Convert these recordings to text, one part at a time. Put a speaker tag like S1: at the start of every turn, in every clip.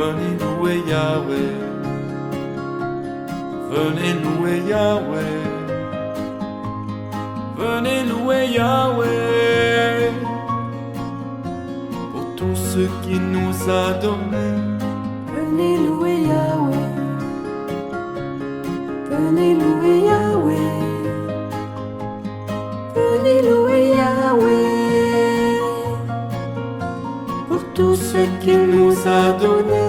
S1: Venez louer Yahweh. Venez louer Yahweh. Venez louer Yahweh. Pour tout ce qu'il nous a donné.
S2: Venez louer Yahweh. Venez louer Yahweh. Venez louer Yahweh. Pour tout ce qu'il nous a donné.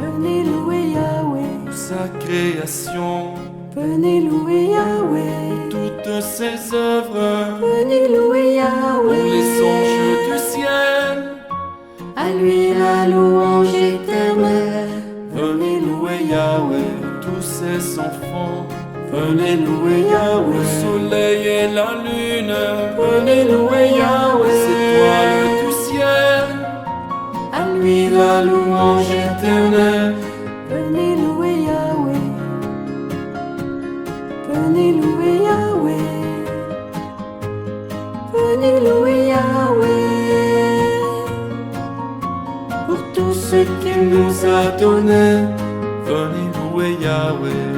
S2: Venez louer Yahweh.
S1: Pour sa création.
S2: Venez louer Yahweh.
S1: Toutes ses œuvres.
S2: Venez louer
S1: Pour
S2: Yahweh.
S1: les anges du ciel.
S2: À lui la louange éternelle.
S1: Venez louer Yahweh. Tous ses enfants. Venez louer Yahweh. Le soleil et la lune.
S2: Venez louer Yahweh.
S1: Les étoiles du ciel.
S2: À lui
S1: La louange éternelle.
S2: venez louer Yahweh. Venez louer Yahweh. Venez louer Yahweh. Pour tout ce qu'il nous a donné.
S1: Venez louer Yahweh.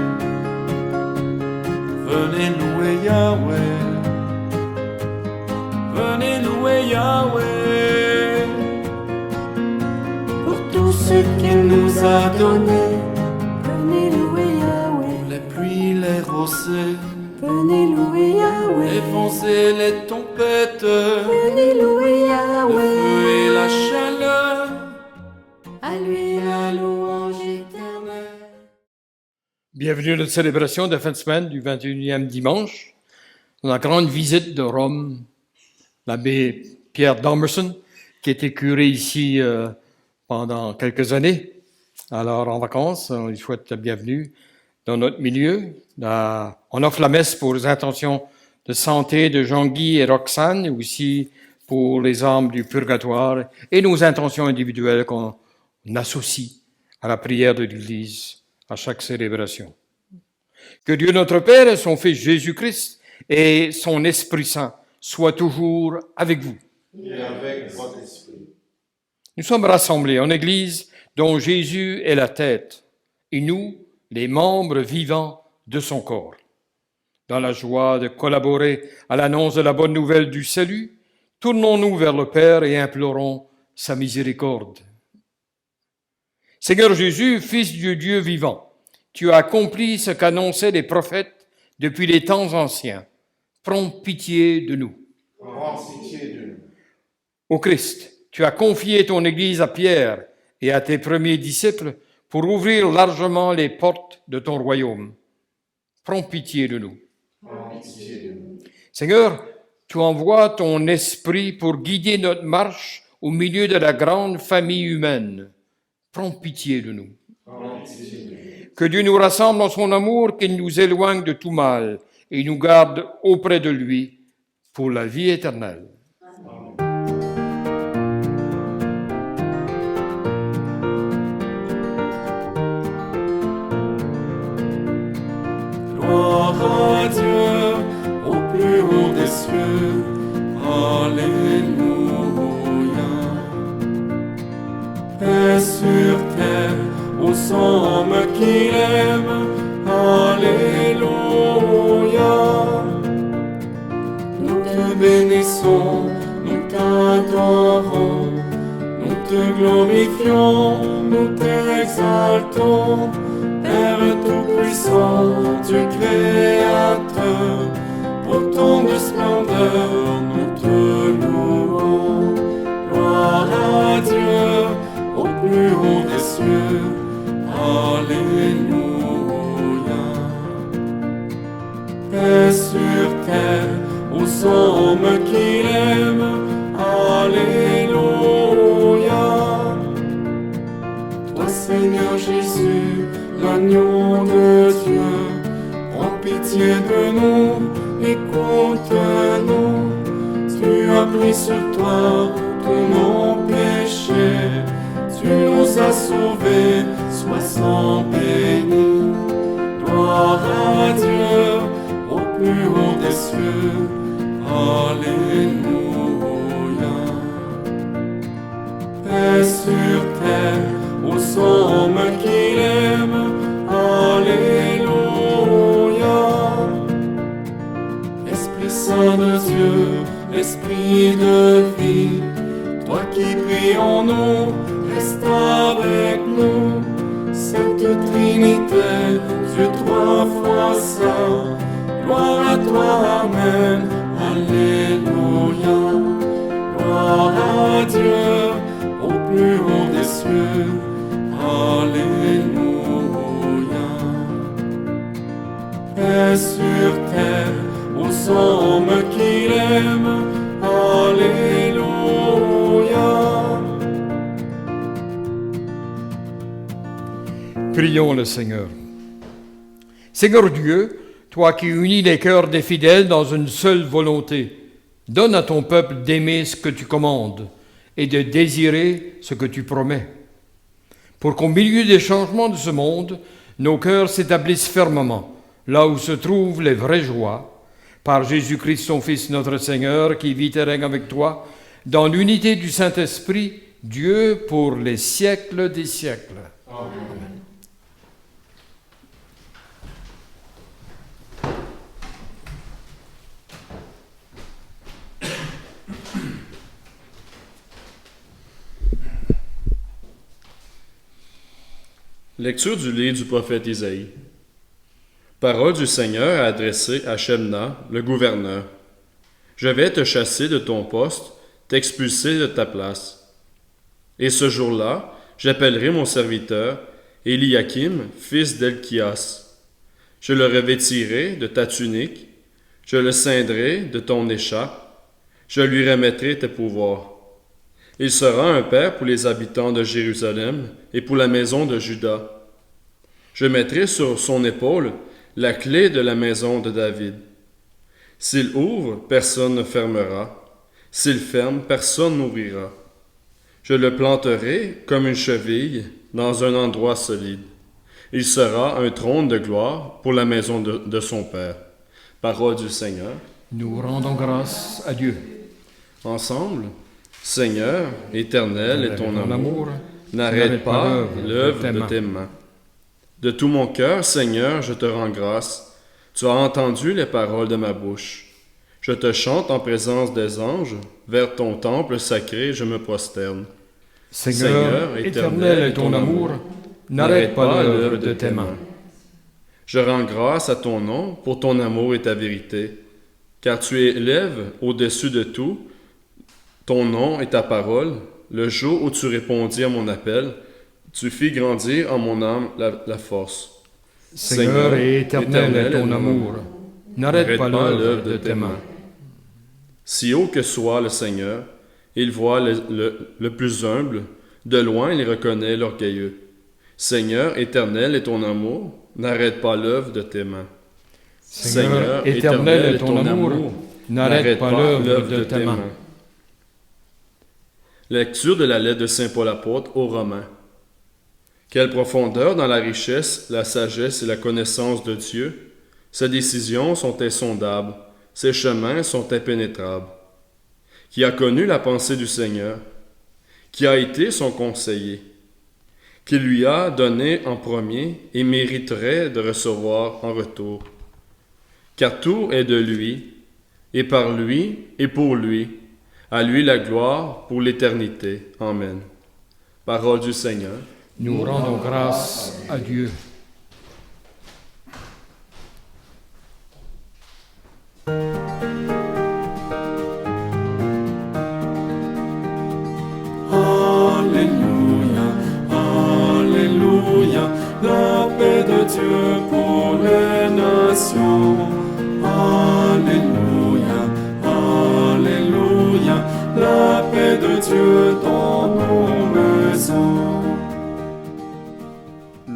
S1: Venez louer Yahweh. Venez louer Yahweh.
S2: Pour tout ce qu'il nous a donné. Venez louer Yahweh.
S1: Les pluies, les rosées,
S2: Venez louer
S1: les
S2: Yahweh.
S1: vents et les tempêtes,
S2: Venez louer
S1: le
S2: Yahweh.
S1: feu et la chaleur.
S2: À lui la louange éternelle.
S3: Bienvenue à notre célébration de fin de semaine du 21e dimanche. Dans la grande visite de Rome, l'abbé Pierre Dormerson, qui était curé ici pendant quelques années, alors en vacances, on lui souhaite la bienvenue dans notre milieu. On offre la messe pour les intentions de santé de Jean-Guy et Roxane, et aussi pour les âmes du purgatoire, et nos intentions individuelles qu'on associe à la prière de l'Église à chaque célébration. Que Dieu notre Père et son Fils Jésus-Christ et son Esprit Saint soient toujours avec vous.
S4: Et avec votre esprit.
S3: Nous sommes rassemblés en Église dont Jésus est la tête et nous, les membres vivants de son corps. Dans la joie de collaborer à l'annonce de la bonne nouvelle du salut, tournons-nous vers le Père et implorons sa miséricorde. Seigneur Jésus, Fils du Dieu vivant, tu as accompli ce qu'annonçaient les prophètes depuis les temps anciens. Prends pitié de nous.
S4: Prends pitié de nous.
S3: Ô Christ, tu as confié ton Église à Pierre et à tes premiers disciples pour ouvrir largement les portes de ton royaume. Prends pitié de nous.
S4: Prends pitié de nous.
S3: Seigneur, tu envoies ton esprit pour guider notre marche au milieu de la grande famille humaine. Prends pitié de nous.
S4: Prends pitié de nous.
S3: Que Dieu nous rassemble dans son amour, qu'il nous éloigne de tout mal et nous garde auprès de lui pour la vie éternelle.
S1: Gloire à Dieu au plus haut des cieux. Alléluia. Paix sur terre aux hommes qui l'aiment. Alléluia. Nous te bénissons, nous t'adorons, nous te glorifions, nous t'exaltons. Père tout-puissant, Dieu créateur, pour tant de splendeur, nous te louons. Gloire à Dieu, au plus haut des cieux. Alléluia. Paix sur terre, aux hommes qui l'aiment. Alléluia. Toi, Seigneur Jésus, l'agneau de Dieu, prends pitié de nous, écoute-nous. Tu as pris sur toi tous nos péchés, tu nous as sauvés, sois sans béni. Gloire à Dieu, au plus haut des cieux. Alléluia. Paix sur terre, aux saint. Gloire à toi, Amen. Alléluia. Gloire à Dieu au plus haut des cieux. Alléluia. Et sur terre aux hommes qui l'aiment. Alléluia.
S3: Prions le Seigneur. Seigneur Dieu, toi qui unis les cœurs des fidèles dans une seule volonté, donne à ton peuple d'aimer ce que tu commandes et de désirer ce que tu promets, pour qu'au milieu des changements de ce monde, nos cœurs s'établissent fermement, là où se trouvent les vraies joies, par Jésus-Christ, ton Fils, notre Seigneur, qui vit et règne avec toi, dans l'unité du Saint-Esprit, Dieu pour les siècles des siècles. Amen.
S5: Lecture du livre du prophète Isaïe. Parole du Seigneur adressée à Shebna, le gouverneur. Je vais te chasser de ton poste, t'expulser de ta place. Et ce jour-là, j'appellerai mon serviteur, Éliakim, fils d'Elchias. Je le revêtirai de ta tunique, je le ceindrai de ton écharpe, je lui remettrai tes pouvoirs. Il sera un père pour les habitants de Jérusalem et pour la maison de Juda. Je mettrai sur son épaule la clé de la maison de David. S'il ouvre, personne ne fermera. S'il ferme, personne n'ouvrira. Je le planterai comme une cheville dans un endroit solide. Il sera un trône de gloire pour la maison de son Père. Parole du Seigneur.
S3: Nous rendons grâce à Dieu.
S5: Ensemble, Seigneur, éternel est ton amour, n'arrête pas l'œuvre de tes mains. De tout mon cœur, Seigneur, je te rends grâce. Tu as entendu les paroles de ma bouche. Je te chante en présence des anges. Vers ton temple sacré, je me prosterne.
S3: Seigneur, éternel est ton amour, n'arrête pas l'œuvre de tes mains.
S5: Je rends grâce à ton nom pour ton amour et ta vérité, car tu élèves au-dessus de tout ton nom et ta parole. Le jour où tu répondis à mon appel, tu fis grandir en mon âme la force.
S3: Seigneur et éternel est ton amour, n'arrête pas l'œuvre de tes mains.
S5: Si haut que soit le Seigneur, il voit le plus humble, de loin il reconnaît l'orgueilleux. Seigneur éternel est ton amour, n'arrête pas l'œuvre de tes mains.
S3: Seigneur éternel est ton amour, n'arrête pas l'œuvre de tes mains.
S5: Lecture de la lettre de Saint Paul apôtre aux Romains. Quelle profondeur dans la richesse, la sagesse et la connaissance de Dieu! Ses décisions sont insondables, ses chemins sont impénétrables. Qui a connu la pensée du Seigneur? Qui a été son conseiller? Qui lui a donné en premier et mériterait de recevoir en retour? Car tout est de lui, et par lui, et pour lui. À lui la gloire pour l'éternité. Amen. Parole du Seigneur.
S3: Nous rendons grâce à Dieu.
S1: Alléluia, Alléluia, la paix de Dieu pour les nations. Alléluia, Alléluia, la paix de Dieu dans nos maisons.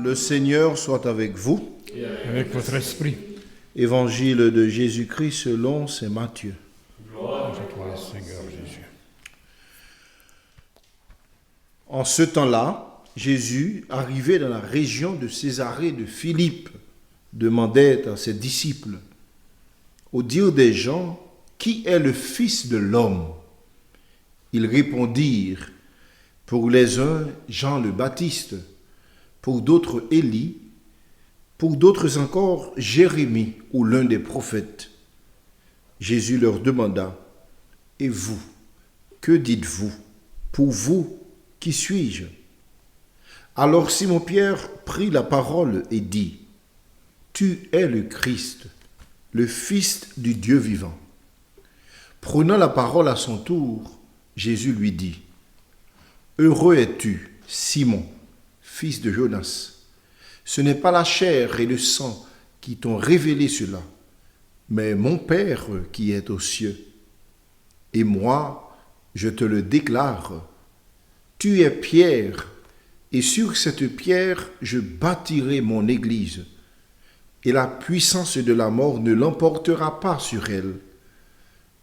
S2: Le Seigneur soit avec vous.
S3: Avec votre esprit.
S2: Évangile de Jésus-Christ selon saint Matthieu.
S3: Gloire à toi, Seigneur Jésus.
S2: En ce temps-là, Jésus, arrivé dans la région de Césarée de Philippe, demandait à ses disciples, au dire des gens, qui est le Fils de l'homme? Ils répondirent, pour les uns, Jean le Baptiste, pour d'autres, Élie, pour d'autres encore, Jérémie ou l'un des prophètes. Jésus leur demanda, et vous, que dites-vous? Pour vous, qui suis-je? Alors Simon-Pierre prit la parole et dit, tu es le Christ, le Fils du Dieu vivant. Prenant la parole à son tour, Jésus lui dit, heureux es-tu, Simon, fils de Jonas. Ce n'est pas la chair et le sang qui t'ont révélé cela, mais mon Père qui est aux cieux. Et moi, je te le déclare, tu es Pierre, et sur cette pierre, je bâtirai mon église, et la puissance de la mort ne l'emportera pas sur elle.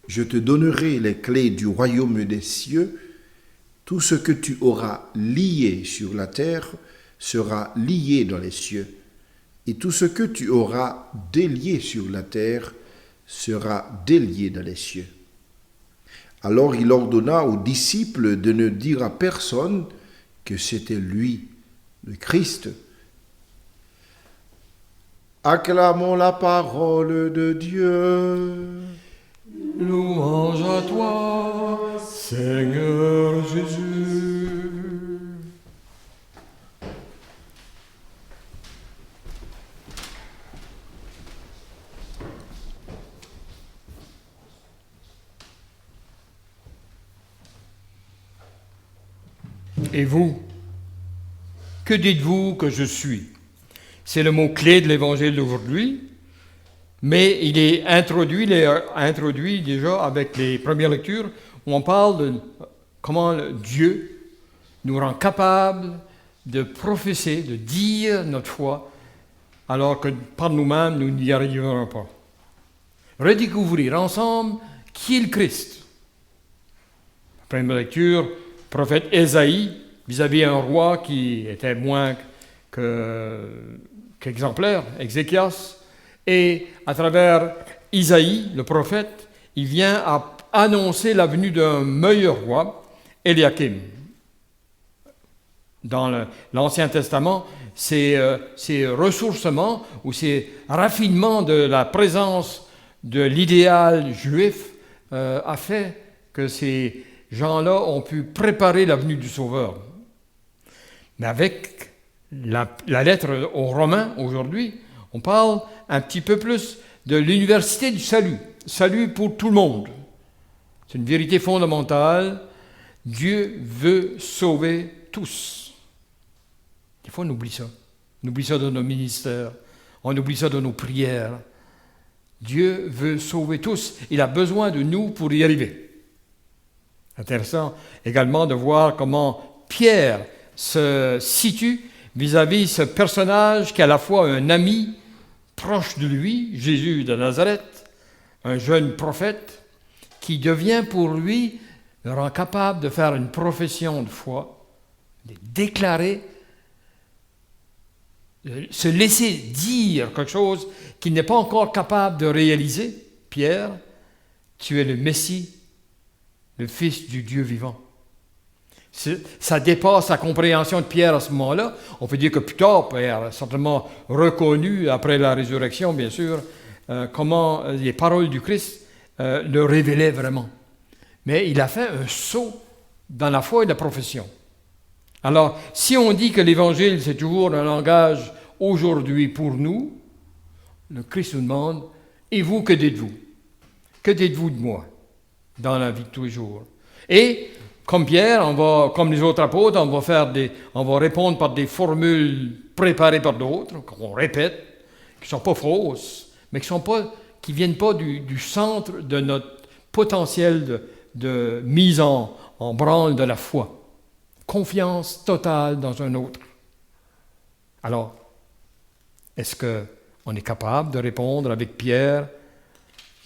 S2: Je te donnerai les clés du royaume des cieux. Tout ce que tu auras lié sur la terre sera lié dans les cieux, et tout ce que tu auras délié sur la terre sera délié dans les cieux. Alors il ordonna aux disciples de ne dire à personne que c'était lui, le Christ. Acclamons la parole de Dieu.
S3: Louange à toi, Seigneur Jésus. Et vous, que dites-vous que je suis? C'est le mot-clé de l'Évangile d'aujourd'hui, mais il est introduit déjà avec les premières lectures où on parle de comment Dieu nous rend capables de professer, de dire notre foi, alors que par nous-mêmes, nous n'y arriverons pas. Redécouvrir ensemble qui est le Christ. La première lecture, prophète Ésaïe, vis-à-vis un roi qui était moins qu'exemplaire, Ézéchias, et à travers Isaïe, le prophète, il vient à annoncer la venue d'un meilleur roi, Éliakim. Dans l'Ancien Testament, ces ressourcements ou ces raffinements de la présence de l'idéal juif a fait que ces gens-là ont pu préparer la venue du Sauveur. Mais avec la lettre aux Romains, aujourd'hui, on parle un petit peu plus de l'université du salut. Salut pour tout le monde. C'est une vérité fondamentale. Dieu veut sauver tous. Des fois, on oublie ça. On oublie ça dans nos ministères. On oublie ça dans nos prières. Dieu veut sauver tous. Il a besoin de nous pour y arriver. Intéressant également de voir comment Pierre se situe vis-à-vis ce personnage qui est à la fois un ami proche de lui, Jésus de Nazareth, un jeune prophète, qui devient pour lui, le rend capable de faire une profession de foi, de déclarer, de se laisser dire quelque chose qu'il n'est pas encore capable de réaliser. Pierre, tu es le Messie, le Fils du Dieu vivant. Ça dépasse la compréhension de Pierre à ce moment-là. On peut dire que plus tard, Pierre a certainement reconnu, après la résurrection, bien sûr, comment les paroles du Christ le révélaient vraiment. Mais il a fait un saut dans la foi et la profession. Alors, si on dit que l'Évangile, c'est toujours un langage aujourd'hui pour nous, le Christ nous demande, et vous, que dites-vous? Que dites-vous de moi dans la vie de tous les jours? Et comme Pierre, comme les autres apôtres, on va répondre par des formules préparées par d'autres, qu'on répète, qui ne sont pas fausses, mais qui ne viennent pas du centre de notre potentiel de mise en branle de la foi. Confiance totale dans un autre. Alors, est-ce qu'on est capable de répondre avec Pierre,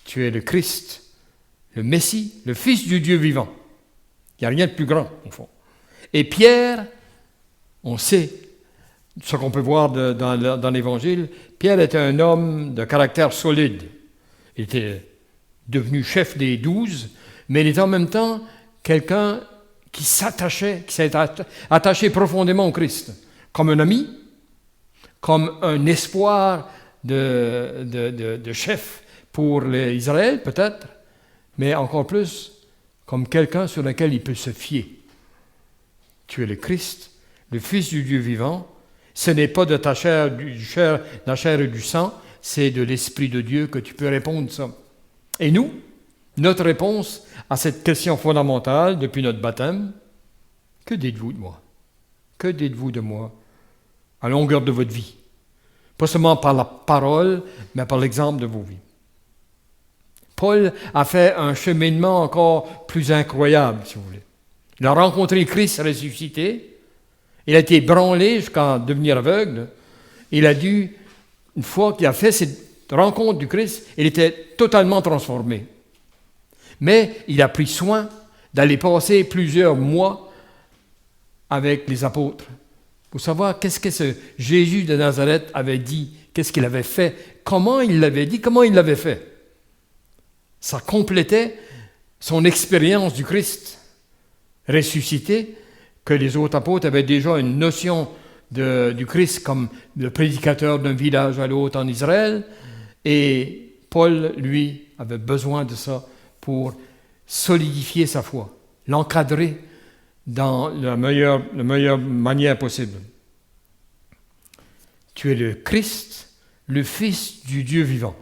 S3: tu es le Christ, le Messie, le Fils du Dieu vivant? Il n'y a rien de plus grand, au fond. Et Pierre, on sait ce qu'on peut voir dans l'Évangile, Pierre était un homme de caractère solide. Il était devenu chef des 12, mais il était en même temps quelqu'un qui s'est attaché profondément au Christ, comme un ami, comme un espoir de chef pour Israël, peut-être, mais encore plus, comme quelqu'un sur lequel il peut se fier. Tu es le Christ, le Fils du Dieu vivant. Ce n'est pas de ta chair, la chair et du sang, c'est de l'Esprit de Dieu que tu peux répondre ça. Et nous, notre réponse à cette question fondamentale depuis notre baptême, que dites-vous de moi? Que dites-vous de moi à longueur de votre vie? Pas seulement par la parole, mais par l'exemple de vos vies. Paul a fait un cheminement encore plus incroyable, si vous voulez. Il a rencontré Christ ressuscité. Il a été branlé jusqu'à devenir aveugle. Il a dû, une fois qu'il a fait cette rencontre du Christ, il était totalement transformé. Mais il a pris soin d'aller passer plusieurs mois avec les apôtres pour savoir qu'est-ce que ce Jésus de Nazareth avait dit, qu'est-ce qu'il avait fait, comment il l'avait dit, comment il l'avait fait. Ça complétait son expérience du Christ ressuscité, que les autres apôtres avaient déjà une notion du Christ comme le prédicateur d'un village à l'autre en Israël, et Paul, lui, avait besoin de ça pour solidifier sa foi, l'encadrer dans la meilleure manière possible. Tu es le Christ, le Fils du Dieu vivant.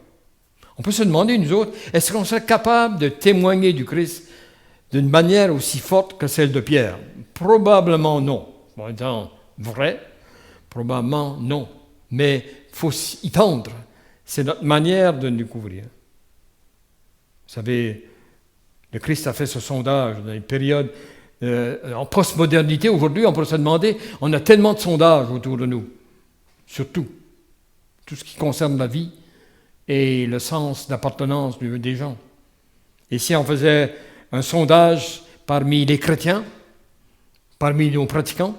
S3: On peut se demander, nous autres, est-ce qu'on serait capable de témoigner du Christ d'une manière aussi forte que celle de Pierre? Probablement non. En étant vrai, probablement non. Mais il faut y tendre. C'est notre manière de nous découvrir. Vous savez, le Christ a fait ce sondage dans une période en postmodernité. Aujourd'hui, on peut se demander, on a tellement de sondages autour de nous, surtout tout ce qui concerne la vie et le sens d'appartenance des gens. Et si on faisait un sondage parmi les chrétiens, parmi nos pratiquants,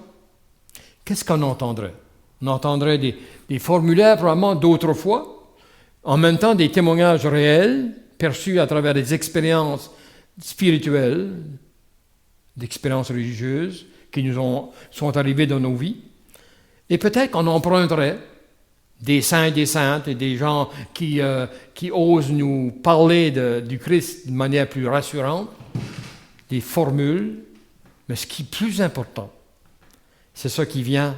S3: qu'est-ce qu'on entendrait? On entendrait des formulaires probablement d'autrefois, en même temps des témoignages réels, perçus à travers des expériences spirituelles, d'expériences religieuses qui sont arrivées dans nos vies. Et peut-être qu'on emprunterait des saints et des saintes et des gens qui osent nous parler du Christ d'une manière plus rassurante, des formules, mais ce qui est plus important, c'est ce qui vient,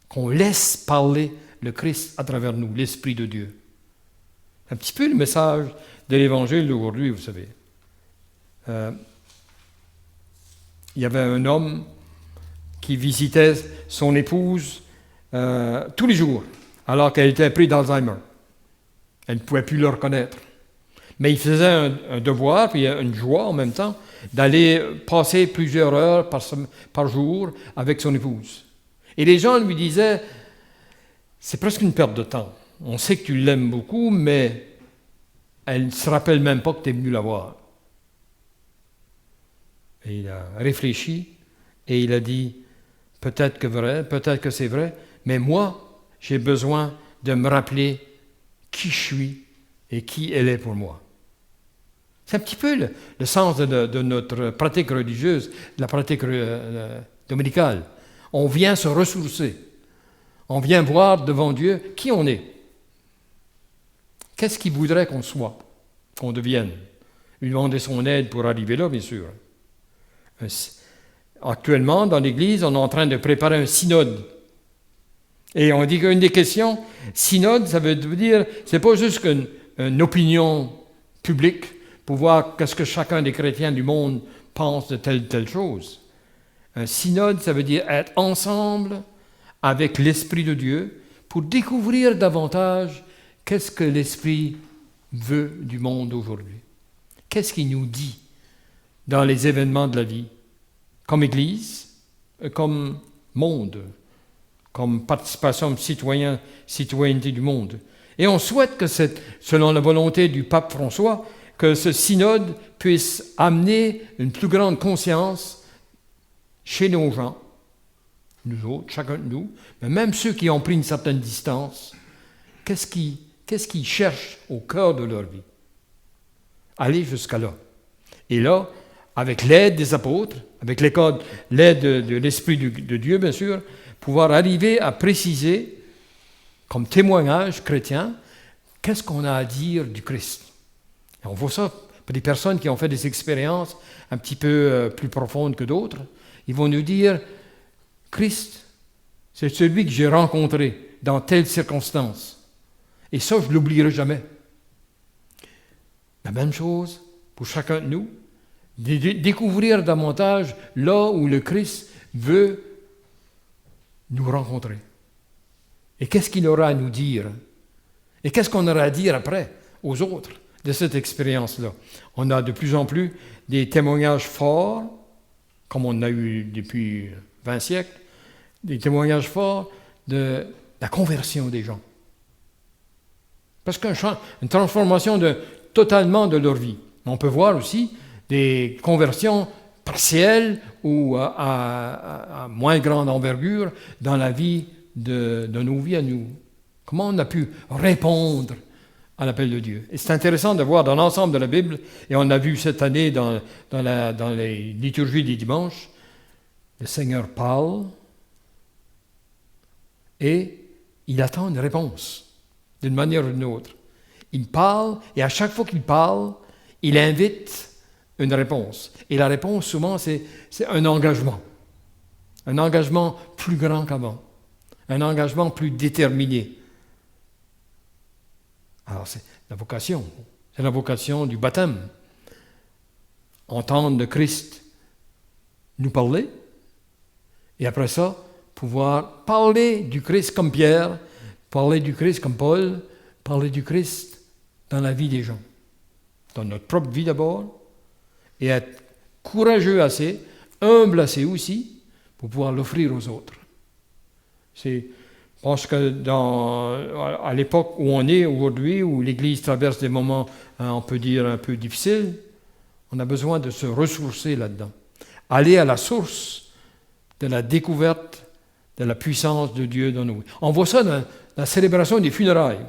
S3: qu'on laisse parler le Christ à travers nous, l'Esprit de Dieu. Un petit peu le message de l'Évangile d'aujourd'hui, vous savez. Il y avait un homme qui visitait son épouse tous les jours, alors qu'elle était prise d'Alzheimer. Elle ne pouvait plus le reconnaître. Mais il faisait un devoir, puis une joie en même temps, d'aller passer plusieurs heures par jour avec son épouse. Et les gens lui disaient, c'est presque une perte de temps. On sait que tu l'aimes beaucoup, mais elle ne se rappelle même pas que tu es venu la voir. Et il a réfléchi et il a dit, peut-être que c'est vrai, mais moi, j'ai besoin de me rappeler qui je suis et qui elle est pour moi. C'est un petit peu le sens de notre pratique religieuse, de la pratique dominicale. On vient se ressourcer. On vient voir devant Dieu qui on est. Qu'est-ce qu'il voudrait qu'on soit, qu'on devienne? Lui demander son aide pour arriver là, bien sûr. Actuellement, dans l'Église, on est en train de préparer un synode. Et on dit qu'une des questions, synode, ça veut dire, c'est pas juste une opinion publique pour voir qu'est-ce que chacun des chrétiens du monde pense de telle chose. Un synode, ça veut dire être ensemble avec l'Esprit de Dieu pour découvrir davantage qu'est-ce que l'Esprit veut du monde aujourd'hui. Qu'est-ce qu'il nous dit dans les événements de la vie, comme Église, comme monde, comme participation citoyenneté du monde. Et on souhaite que selon la volonté du pape François, que ce synode puisse amener une plus grande conscience chez nos gens, nous autres, chacun de nous, mais même ceux qui ont pris une certaine distance, qu'est-ce qu'ils cherchent au cœur de leur vie? Aller jusqu'à là. Et là, avec l'aide des apôtres, avec l'aide de l'Esprit de Dieu, bien sûr, pouvoir arriver à préciser, comme témoignage chrétien, qu'est-ce qu'on a à dire du Christ. Et on voit ça pour des personnes qui ont fait des expériences un petit peu plus profondes que d'autres. Ils vont nous dire, Christ, c'est celui que j'ai rencontré dans telle circonstance. Et ça, je ne l'oublierai jamais. La même chose pour chacun de nous, découvrir davantage là où le Christ veut nous rencontrer. Et qu'est-ce qu'il aura à nous dire? Et qu'est-ce qu'on aura à dire après aux autres de cette expérience-là? On a de plus en plus des témoignages forts, comme on a eu depuis 20 siècles, des témoignages forts de la conversion des gens. Parce qu'une transformation totalement de leur vie. On peut voir aussi des conversions partielles ou à moins grande envergure dans la vie de nos vies à nous. Comment on a pu répondre à l'appel de Dieu. Et c'est intéressant de voir dans l'ensemble de la Bible, et on a vu cette année dans les liturgies des dimanches, le Seigneur parle et il attend une réponse d'une manière ou d'une autre. Il parle et à chaque fois qu'il parle, il invite une réponse. Et la réponse, souvent, c'est un engagement. Un engagement plus grand qu'avant. Un engagement plus déterminé. Alors, c'est la vocation. C'est la vocation du baptême. Entendre le Christ nous parler, et après ça, pouvoir parler du Christ comme Pierre, parler du Christ comme Paul, parler du Christ dans la vie des gens. Dans notre propre vie d'abord, et être courageux assez, humble assez aussi, pour pouvoir l'offrir aux autres. Je pense que à l'époque où on est aujourd'hui, où l'Église traverse des moments, on peut dire, un peu difficiles, on a besoin de se ressourcer là-dedans. Aller à la source de la découverte de la puissance de Dieu dans nous. On voit ça dans la célébration des funérailles,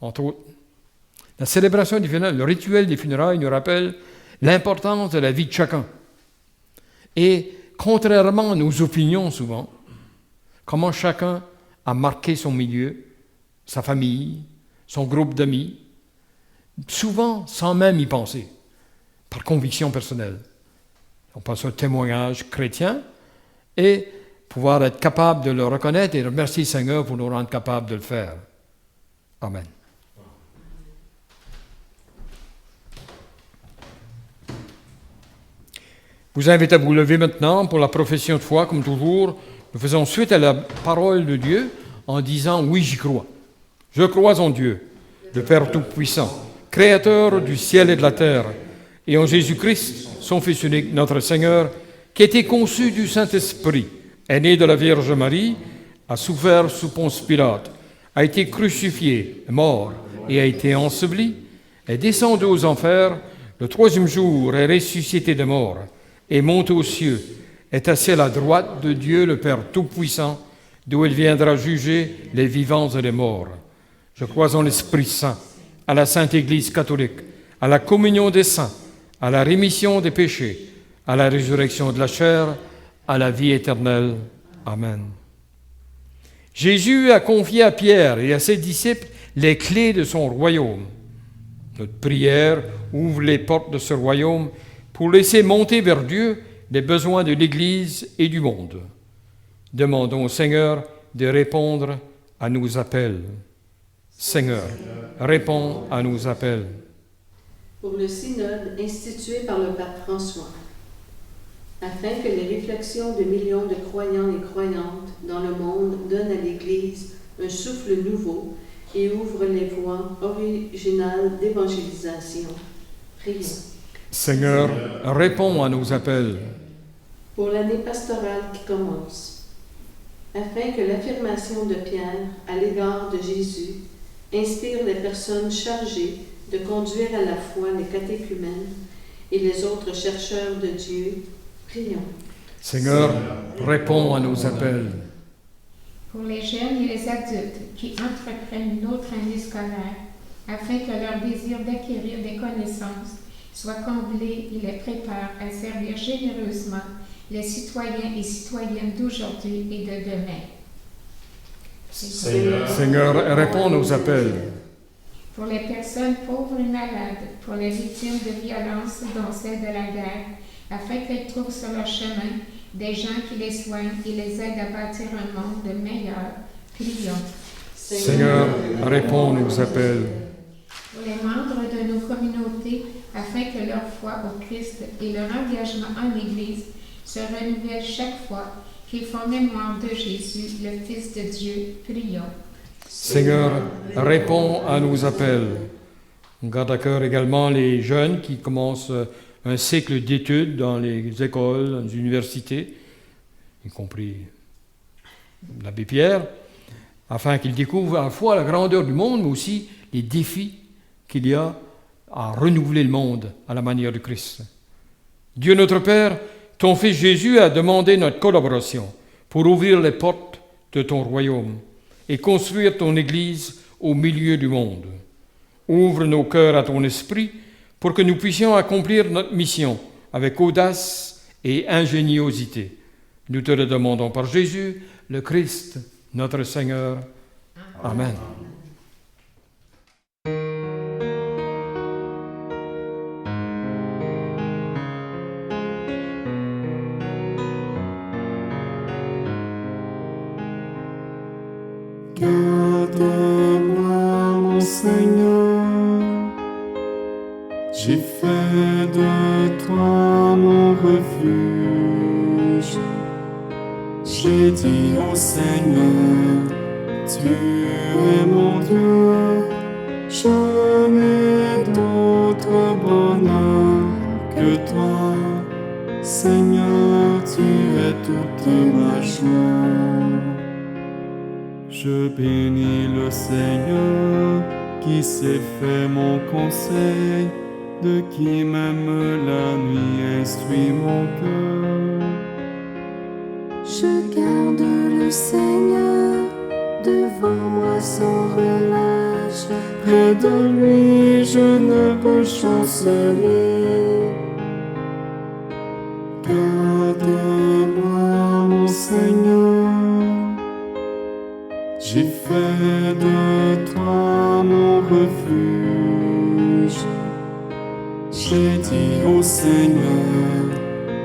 S3: entre autres. La célébration des funérailles, le rituel des funérailles nous rappelle l'importance de la vie de chacun. Et contrairement à nos opinions souvent, comment chacun a marqué son milieu, sa famille, son groupe d'amis, souvent sans même y penser, par conviction personnelle. On pense au témoignage chrétien et pouvoir être capable de le reconnaître et remercier le Seigneur pour nous rendre capables de le faire. Amen. Je vous invite à vous lever maintenant pour la profession de foi, comme toujours. Nous faisons suite à la parole de Dieu en disant « Oui, j'y crois. Je crois en Dieu, le Père Tout-Puissant, Créateur du ciel et de la terre, et en Jésus-Christ, son Fils unique, notre Seigneur, qui a été conçu du Saint-Esprit, est né de la Vierge Marie, a souffert sous Ponce Pilate, a été crucifié, mort et a été enseveli, est descendu aux enfers, le troisième jour est ressuscité des morts, et monte aux cieux, est assis à la droite de Dieu le Père Tout-Puissant, d'où il viendra juger les vivants et les morts. Je crois en l'Esprit Saint, à la Sainte Église catholique, à la communion des saints, à la rémission des péchés, à la résurrection de la chair, à la vie éternelle. Amen. Jésus a confié à Pierre et à ses disciples les clés de son royaume. Notre prière ouvre les portes de ce royaume pour laisser monter vers Dieu les besoins de l'Église et du monde. Demandons au Seigneur de répondre à nos appels. Seigneur, réponds à nos appels.
S6: Pour le synode institué par le pape François, afin que les réflexions de millions de croyants et croyantes dans le monde donnent à l'Église un souffle nouveau et ouvrent les voies originales d'évangélisation. Prions.
S3: Seigneur, réponds à nos appels.
S6: Pour l'année pastorale qui commence, afin que l'affirmation de Pierre à l'égard de Jésus inspire les personnes chargées de conduire à la foi les catéchumènes et les autres chercheurs de Dieu, prions.
S3: Seigneur, réponds à nos appels.
S7: Pour les jeunes et les adultes qui entreprennent une autre année scolaire, afin que leur désir d'acquérir des connaissances soit comblé et les prépare à servir généreusement les citoyens et citoyennes d'aujourd'hui et de demain.
S3: Seigneur, réponds à nos appels.
S7: Pour les personnes pauvres et malades, pour les victimes de violences, dont celle de la guerre, afin qu'elles trouvent sur leur chemin des gens qui les soignent et les aident à bâtir un monde meilleur. Prions.
S3: Seigneur, réponds nos appels.
S7: Pour les membres de nos communautés, afin que leur foi au Christ et leur engagement en Église se renouvellent chaque fois qu'ils font mémoire de Jésus, le Fils de Dieu. Prions.
S3: Seigneur, réponds à nos appels. On garde à cœur également les jeunes qui commencent un cycle d'études dans les écoles, dans les universités, y compris l'abbé Pierre, afin qu'ils découvrent à la fois la grandeur du monde, mais aussi les défis qu'il y a à renouveler le monde à la manière de Christ. Dieu notre Père, ton Fils Jésus a demandé notre collaboration pour ouvrir les portes de ton royaume et construire ton Église au milieu du monde. Ouvre nos cœurs à ton esprit pour que nous puissions accomplir notre mission avec audace et ingéniosité. Nous te le demandons par Jésus, le Christ, notre Seigneur. Amen.
S1: Garde-moi, mon Seigneur, j'ai fait de toi mon refuge. J'ai dit au Seigneur, tu es mon Dieu, je n'ai d'autre bonheur que toi. Seigneur, tu es toute ma joie. Je bénis le Seigneur qui s'est fait mon conseil, de qui même la nuit instruit mon cœur.
S8: Je garde le Seigneur devant moi sans relâche.
S1: Près de lui, je ne peux chanceler. Garde-moi, mon Seigneur, j'ai fait de toi mon refuge. J'ai dit au Seigneur,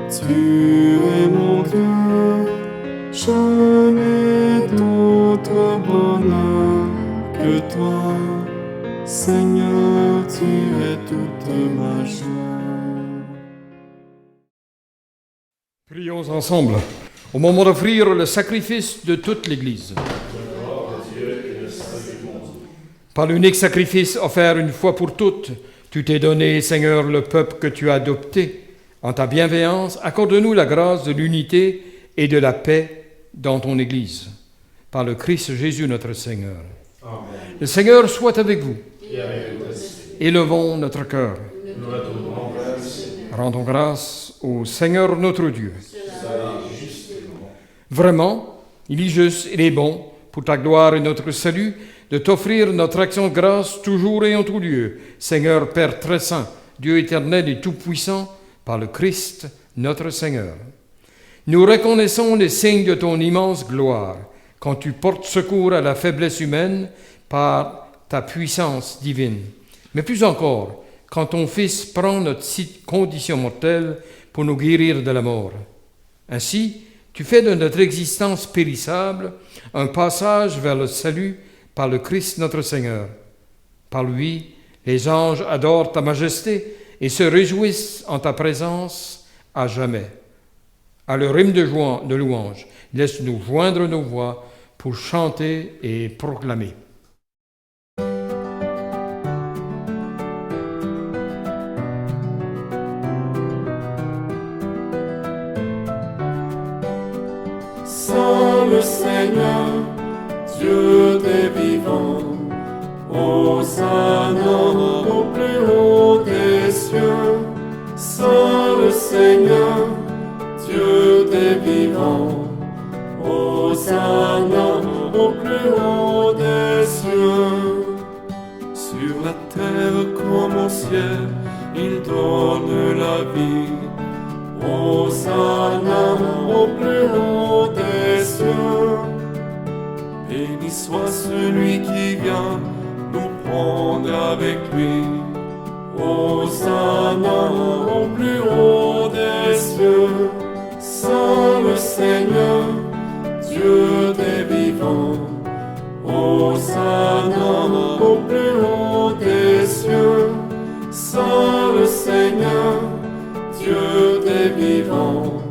S1: tu es mon Dieu, je n'ai d'autre bonheur que toi. Seigneur, tu es toute ma joie.
S3: Prions ensemble au moment d'offrir le sacrifice de toute l'Église. Par l'unique sacrifice offert une fois pour toutes, tu t'es donné, Seigneur, le peuple que tu as adopté. En ta bienveillance, accorde-nous la grâce de l'unité et de la paix dans ton Église. Par le Christ Jésus notre Seigneur.
S5: Amen.
S3: Le Seigneur soit avec vous.
S5: Et avec votre esprit.
S3: Élevons notre cœur.
S5: Nous retournons vers le Seigneur.
S3: Rendons grâce au Seigneur notre Dieu. Vraiment, il est juste et il est bon, pour ta gloire et notre salut, de t'offrir notre action de grâce toujours et en tout lieu. Seigneur Père très saint, Dieu éternel et tout-puissant, par le Christ notre Seigneur. Nous reconnaissons les signes de ton immense gloire, quand tu portes secours à la faiblesse humaine par ta puissance divine. Mais plus encore, quand ton Fils prend notre condition mortelle pour nous guérir de la mort. Ainsi, tu fais de notre existence périssable un passage vers le salut par le Christ notre Seigneur. Par lui, les anges adorent ta majesté et se réjouissent en ta présence à jamais. À leur hymne de louange, laisse-nous joindre nos voix pour chanter et proclamer.
S1: Saint le Seigneur, Dieu des vivants, Hosanna au plus haut des cieux. Saint le Seigneur, Dieu des vivants, Hosanna au plus haut des cieux. Sur la terre comme au ciel, il donne la vie. Hosanna au plus haut des cieux. Béni soit celui qui vient nous prendre avec lui. Hosanna au plus haut des cieux. Saint le Seigneur, Dieu des vivants. Hosanna au plus haut des cieux. Saint le Seigneur, Dieu des vivants.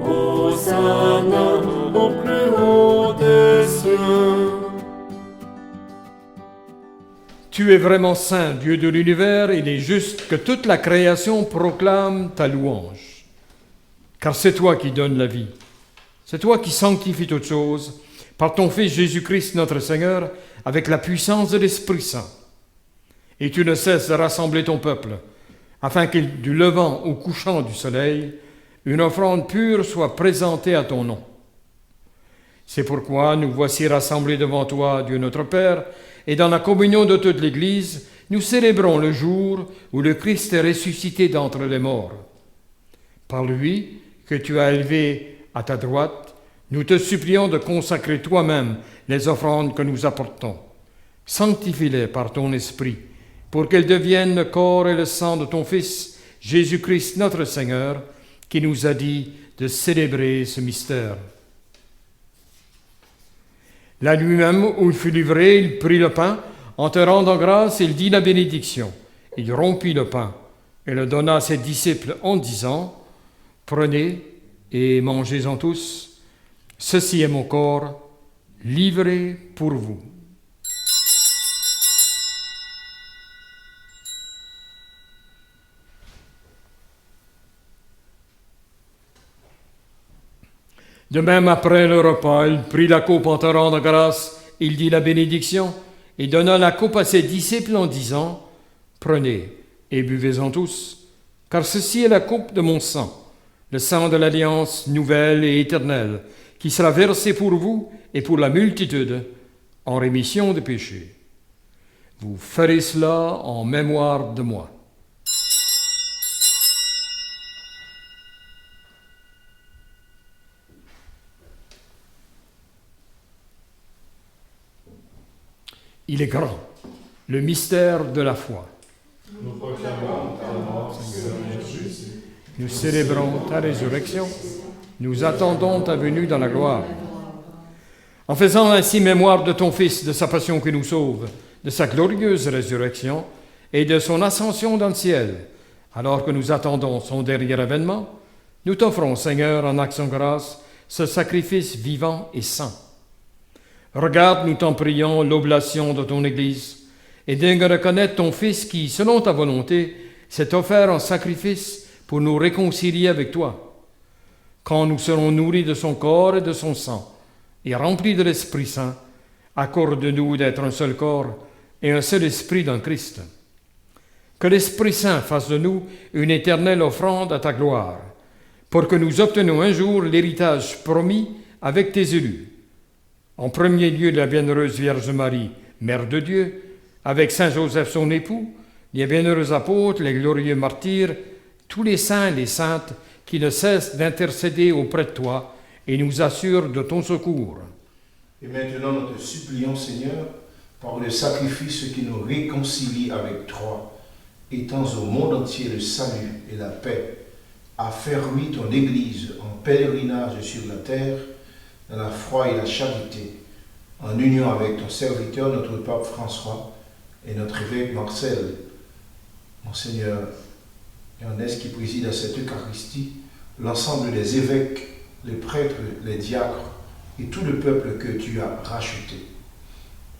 S1: Hosanna au plus haut des cieux.
S3: Tu es vraiment saint, Dieu de l'univers, et il est juste que toute la création proclame ta louange. Car c'est toi qui donnes la vie. C'est toi qui sanctifies toutes choses par ton Fils Jésus-Christ notre Seigneur, avec la puissance de l'Esprit Saint. Et tu ne cesses de rassembler ton peuple, afin que du levant au couchant du soleil, une offrande pure soit présentée à ton nom. C'est pourquoi nous voici rassemblés devant toi, Dieu notre Père, et dans la communion de toute l'Église, nous célébrons le jour où le Christ est ressuscité d'entre les morts. Par lui, que tu as élevé à ta droite, nous te supplions de consacrer toi-même les offrandes que nous apportons. Sanctifie-les par ton Esprit, pour qu'elles deviennent le corps et le sang de ton Fils, Jésus-Christ notre Seigneur, qui nous a dit de célébrer ce mystère. La nuit même où il fut livré, il prit le pain, en te rendant grâce, il dit la bénédiction. Il rompit le pain et le donna à ses disciples en disant, « Prenez et mangez-en tous. Ceci est mon corps, livré pour vous. » De même, après le repas, il prit la coupe en te rendant grâce, il dit la bénédiction, et donna la coupe à ses disciples en disant, « Prenez et buvez-en tous, car ceci est la coupe de mon sang, le sang de l'alliance nouvelle et éternelle, qui sera versé pour vous et pour la multitude en rémission des péchés. Vous ferez cela en mémoire de moi. » Il est grand, le mystère de la foi.
S4: Nous proclamons ta mort, Seigneur Jésus.
S3: Nous célébrons ta résurrection. Nous attendons ta venue dans la gloire. En faisant ainsi mémoire de ton Fils, de sa passion qui nous sauve, de sa glorieuse résurrection et de son ascension dans le ciel, alors que nous attendons son dernier avènement, nous t'offrons, Seigneur, en action de grâce, ce sacrifice vivant et saint. Regarde, nous t'en prions, l'oblation de ton Église, et daigne reconnaître ton Fils qui, selon ta volonté, s'est offert en sacrifice pour nous réconcilier avec toi. Quand nous serons nourris de son corps et de son sang, et remplis de l'Esprit Saint, accorde-nous d'être un seul corps et un seul esprit dans Christ. Que l'Esprit Saint fasse de nous une éternelle offrande à ta gloire, pour que nous obtenions un jour l'héritage promis avec tes élus. En premier lieu, la bienheureuse Vierge Marie, Mère de Dieu, avec Saint Joseph son époux, les bienheureux apôtres, les glorieux martyrs, tous les saints et les saintes qui ne cessent d'intercéder auprès de toi et nous assurent de ton secours.
S2: Et maintenant, nous te supplions, Seigneur, par le sacrifice qui nous réconcilie avec toi, étends au monde entier le salut et la paix, à faire lui ton Église en pèlerinage sur la terre, dans la foi et la charité, en union avec ton serviteur, notre pape François, et notre évêque Marcel, Monseigneur Ernest qui préside à cette Eucharistie, l'ensemble des évêques, les prêtres, les diacres et tout le peuple que tu as racheté.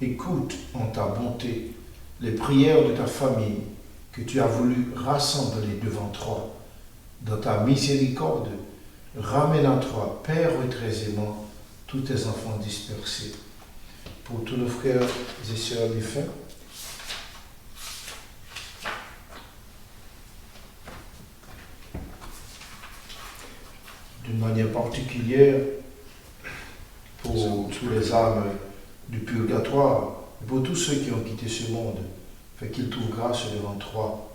S2: Écoute en ta bonté les prières de ta famille que tu as voulu rassembler devant toi. Dans ta miséricorde, ramène à toi, Père très aimant, tous tes enfants dispersés. Pour tous nos frères et sœurs défunts, d'une manière particulière, pour tous les âmes du purgatoire, et pour tous ceux qui ont quitté ce monde, fait qu'ils trouvent grâce devant toi,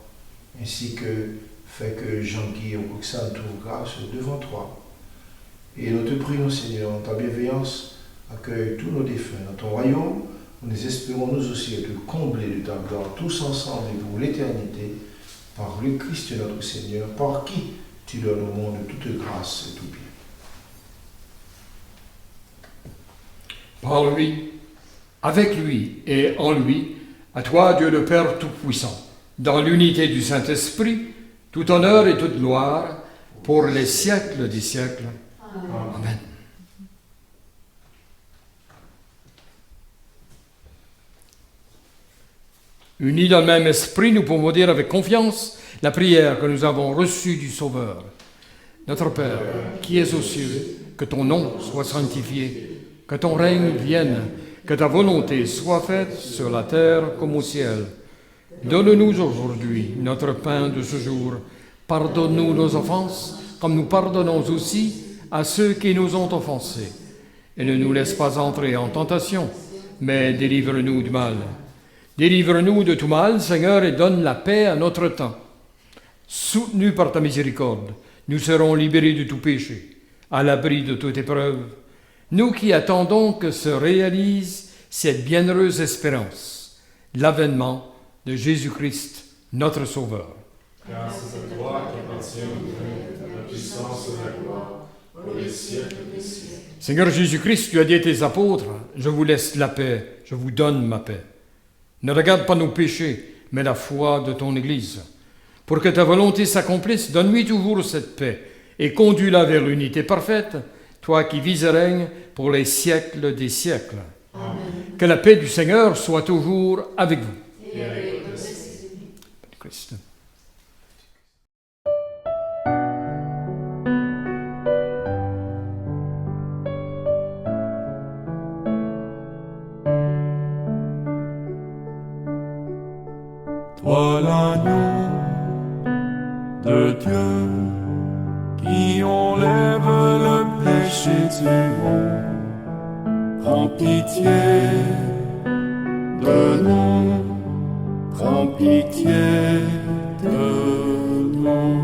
S2: ainsi que fait que Jean-Guy et Roxane trouvent grâce devant toi. Et nous te prions, Seigneur, en ta bienveillance, accueille tous nos défunts dans ton royaume, où nous espérons nous aussi être comblés de ta gloire, tous ensemble et pour l'éternité, par le Christ notre Seigneur, par qui tu donnes au monde toute grâce et tout bien.
S3: par lui, avec lui et en lui, à toi, Dieu le Père Tout-Puissant, dans l'unité du Saint-Esprit, tout honneur et toute gloire, pour les siècles des siècles. Amen. Unis dans le même esprit, nous pouvons dire avec confiance la prière que nous avons reçue du Sauveur. Notre Père, qui es aux cieux, que ton nom soit sanctifié, que ton règne vienne, que ta volonté soit faite sur la terre comme au ciel. Donne-nous aujourd'hui notre pain de ce jour. Pardonne-nous nos offenses, comme nous pardonnons aussi à ceux qui nous ont offensés. Et ne nous laisse pas entrer en tentation, mais délivre-nous du mal. Délivre-nous de tout mal, Seigneur, et donne la paix à notre temps. Soutenus par ta miséricorde, nous serons libérés de tout péché, à l'abri de toute épreuve. Nous qui attendons que se réalise cette bienheureuse espérance, l'avènement de Jésus-Christ, notre Sauveur.
S4: Car c'est à toi qu'appartient la puissance et la gloire pour les siècles des siècles.
S3: Seigneur Jésus-Christ, tu as dit à tes apôtres, je vous laisse la paix, je vous donne ma paix. Ne regarde pas nos péchés, mais la foi de ton Église. Pour que ta volonté s'accomplisse, donne-lui toujours cette paix et conduis-la vers l'unité parfaite, toi qui vis et règnes pour les siècles des siècles. Amen. Que la paix du Seigneur soit toujours avec vous.
S6: Et avec
S3: Christ.
S1: Toi l'agneau de Dieu qui enlève le péché du monde, prends pitié de nous, prends pitié de nous.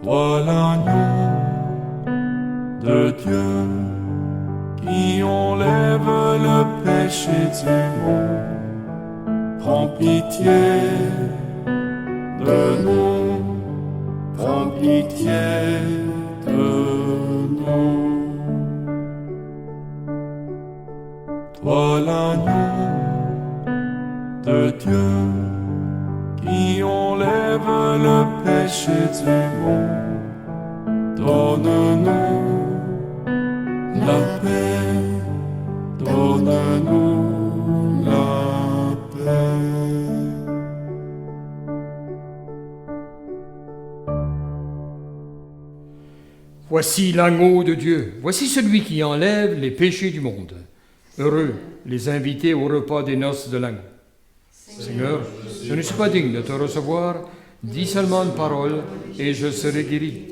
S1: Toi l'agneau de Dieu qui enlève le péché du monde, prends pitié de nous, prends pitié de nous. Toi l'agneau de Dieu qui enlève le péché du monde, donne-nous la paix, donne-nous la paix.
S3: Voici l'agneau de Dieu, voici celui qui enlève les péchés du monde. Heureux les invités au repas des noces de l'agneau. Seigneur, je ne suis pas digne de te recevoir, dis seulement une parole et je serai guéri.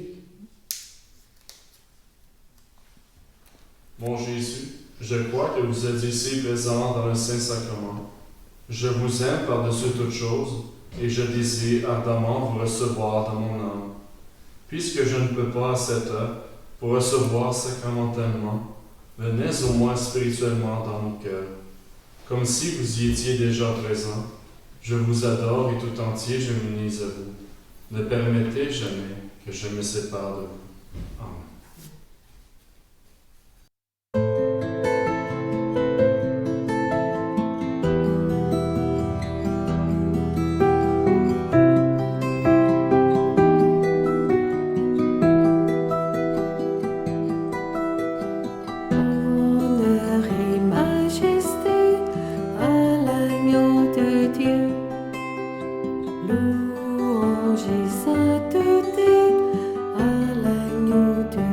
S5: Mon Jésus, je crois que vous êtes ici présent dans le Saint-Sacrement. Je vous aime par-dessus toutes choses et je désire ardemment vous recevoir dans mon âme. Puisque je ne peux pas à cette heure vous recevoir sacramentellement, venez au moins spirituellement dans mon cœur. Comme si vous y étiez déjà présent, je vous adore et tout entier je m'unis à vous. Ne permettez jamais que je me sépare de vous. Amen.
S8: Honneur et majesté à l'agneau de Dieu. Louange et sainteté à l'agneau de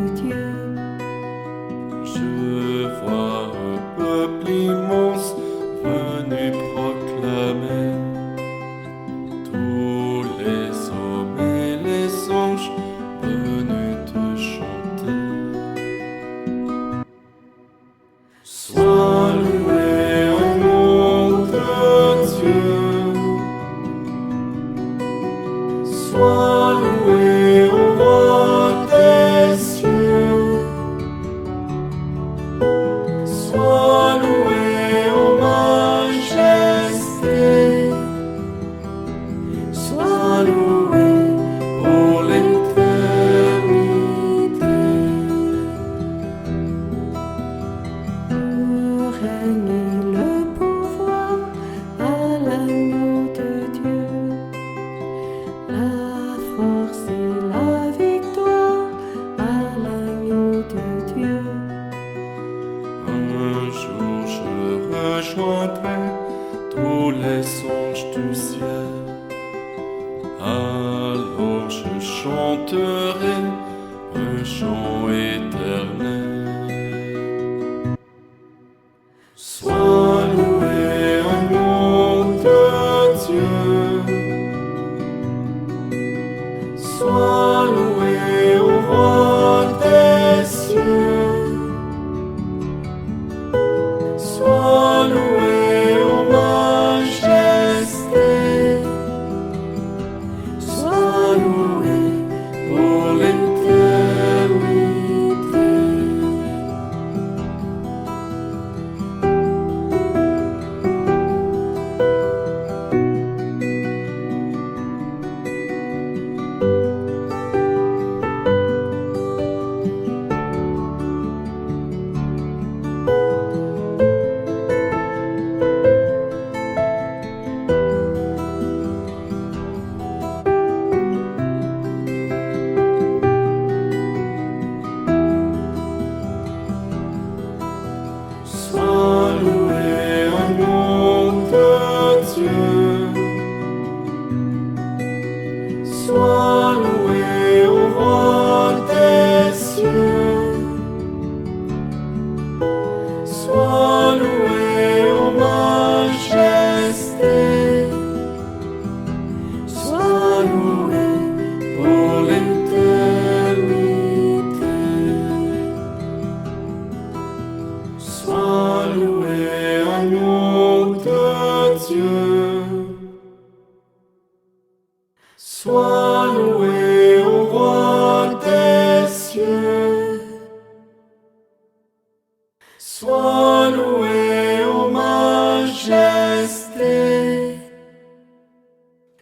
S8: règne et le pouvoir à l'agneau de Dieu. La force et la victoire à l'agneau de Dieu.
S1: Un jour je rejoindrai tous les anges du ciel. Alors je chanterai un chant éternel. Sois loué, agneau de Dieu. Sois loué au roi des cieux. Sois loué ô majesté. Sois loué pour l'éternité. Sois loué, agneau de Dieu. Sois loué au roi des cieux. Sois loué ô majesté. Sois loué pour l'éternité. Sois loué, agneau de Dieu. Sois loué au roi des cieux. Sois loué ô majesté.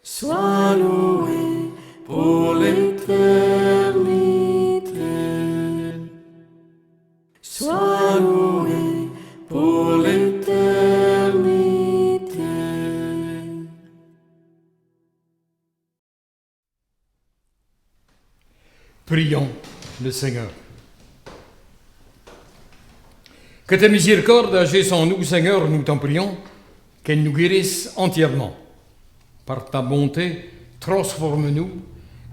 S1: Sois loué pour l'éternité. Sois loué pour l'éternité.
S3: Prions le Seigneur. Que ta miséricorde agisse en nous, Seigneur, nous t'en prions, qu'elle nous guérisse entièrement. Par ta bonté, transforme-nous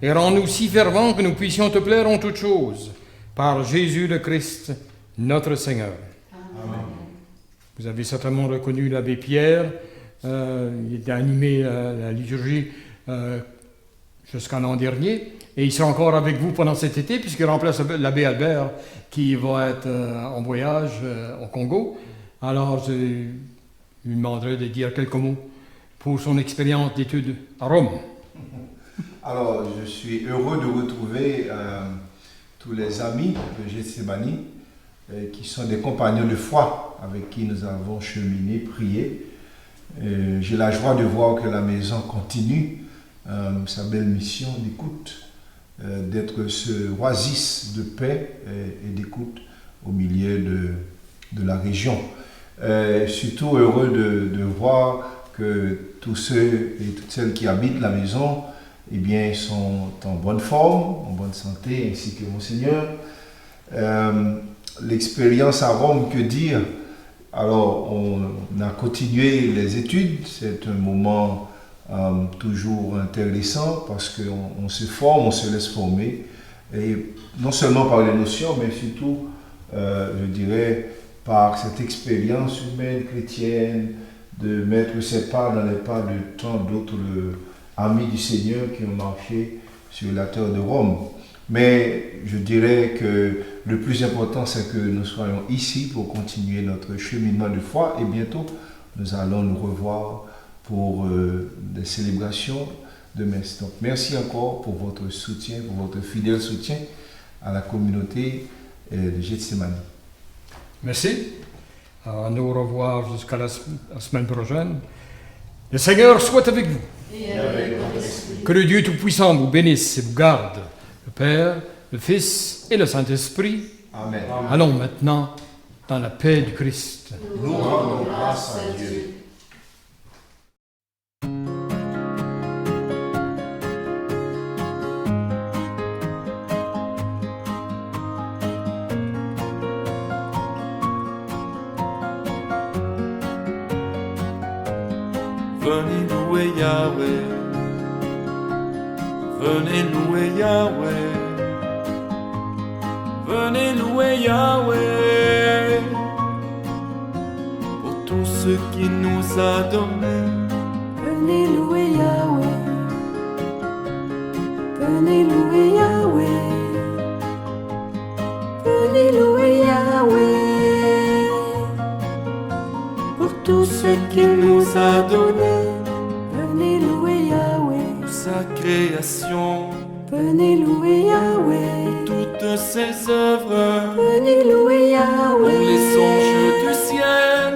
S3: et rends-nous si fervents que nous puissions te plaire en toutes choses. Par Jésus le Christ, notre Seigneur. Amen. Vous avez certainement reconnu l'abbé Pierre. Il a animé la liturgie jusqu'à l'an dernier. Et il sera encore avec vous pendant cet été, puisqu'il remplace l'abbé Albert, qui va être en voyage au Congo. Alors, je lui demanderai de dire quelques mots pour son expérience d'études à Rome.
S2: Alors, je suis heureux de retrouver tous les amis de Gethsémani, qui sont des compagnons de foi avec qui nous avons cheminé, prié. J'ai la joie de voir que la maison continue sa belle mission d'écoute, d'être ce oasis de paix et d'écoute au milieu de la région. Surtout heureux de voir que tous ceux et toutes celles qui habitent la maison eh bien, sont en bonne forme, en bonne santé, ainsi que Monseigneur. L'expérience à Rome, que dire? Alors, on a continué les études, c'est un moment toujours intéressant parce qu'on se forme, on se laisse former, et non seulement par les notions, mais surtout, je dirais, par cette expérience humaine, chrétienne, de mettre ses pas dans les pas de tant d'autres amis du Seigneur qui ont marché sur la terre de Rome. Mais je dirais que le plus important, c'est que nous soyons ici pour continuer notre cheminement de foi, et bientôt, nous allons nous revoir pour des célébrations de messe. Donc, merci encore pour votre soutien, pour votre fidèle soutien à la communauté de Gethsémani.
S3: Merci. À nous revoir jusqu'à la semaine prochaine. Le Seigneur soit avec vous.
S8: Et avec votre esprit.
S3: Que le Dieu Tout-Puissant vous bénisse et vous garde, le Père, le Fils et le Saint-Esprit.
S2: Amen.
S3: Allons maintenant dans la paix du Christ.
S2: Nous rendons grâce à Dieu.
S1: Venez louer Yahweh, venez louer Yahweh, venez louer Yahweh, pour tout ce qu'il nous a donné.
S8: Venez louer Yahweh. Venez louer Yahweh. Venez louer Yahweh.
S1: Pour tout ce qu'il nous a donné,
S8: Venez louer Yahweh.
S1: pour sa création,
S8: Venez louer Yahweh.
S1: toutes ses œuvres,
S8: Venez louer
S1: pour
S8: Yahweh.
S1: les anges du ciel.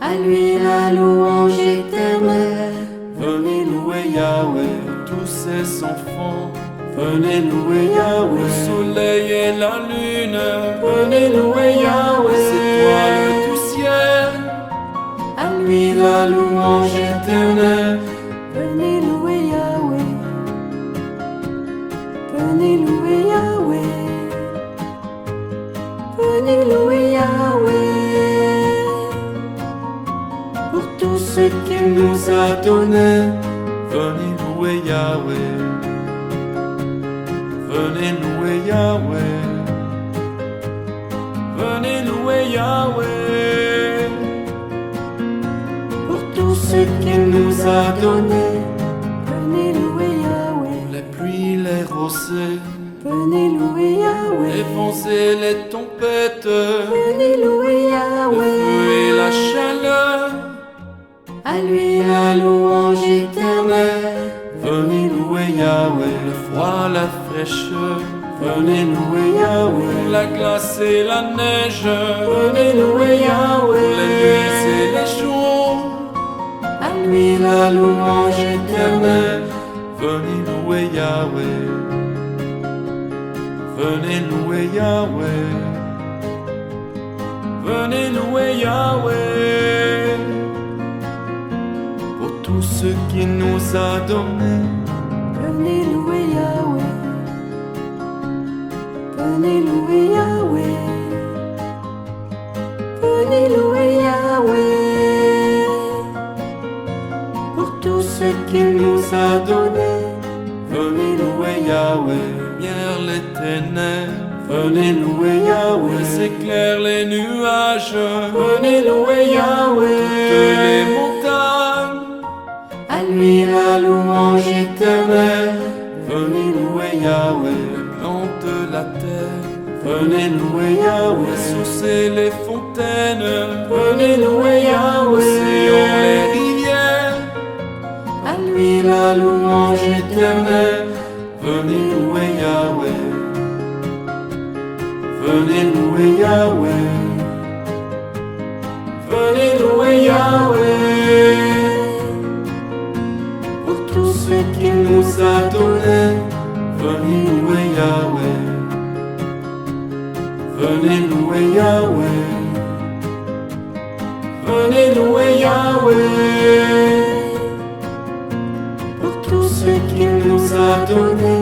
S8: À lui la louange éternelle.
S1: Venez louer Yahweh, tous ses enfants. Venez louer Yahweh, le soleil et la lune. Venez louer Yahweh, les étoiles du ciel.
S8: À lui
S1: La louange éternelle.
S8: venez louer Yahweh. Venez louer Yahweh. Venez louer Yahweh.
S1: Pour tout ce qu'il nous a donné, venez louer Yahweh. Venez louer Yahweh. Venez louer Yahweh.
S8: Pour tout ce
S1: qu'il nous a donné,
S8: venez louer Yahweh.
S1: les pluies, les rosées,
S8: Venez louer
S1: les
S8: Yahweh.
S1: vents et les tempêtes,
S8: Venez louer
S1: le
S8: Yahweh.
S1: feu et la chaleur.
S8: À lui la louange éternelle.
S1: Venez louer Yahweh, le froid, la fraîcheur. Venez louer Yahweh, la glace et la neige. Venez louer Yahweh, les nuits et les jours.
S8: À lui
S1: La louange éternelle. Venez louer Yahweh. Venez louer Yahweh. Venez louer Yahweh. Pour tout ce qu'il nous a donné.
S8: venez louer Yahweh. Venez louer Yahweh. Venez louer Yahweh.
S1: Pour tout ce qu'il nous a donné. Venez louer Yahweh, lumière les ténèbres. Venez louer Yahweh, les éclairs, les nuages. Venez louer Yahweh, toutes les montagnes.
S8: À lui
S1: La louange éternelle. Venez louer Yahweh, les plantes de la terre. Venez louer Yahweh, les sources et les fontaines. Venez louer Yahweh, l'océan, les rivières.
S8: à lui
S1: La louange éternelle. Venez louer Yahweh. Venez louer Yahweh. Venez louer Yahweh. Pour tout ce qu'il nous a donné. Venez louer Yahweh. Venez louer Yahweh. Venez louer Yahweh. Pour tout ce qu'il nous a donné.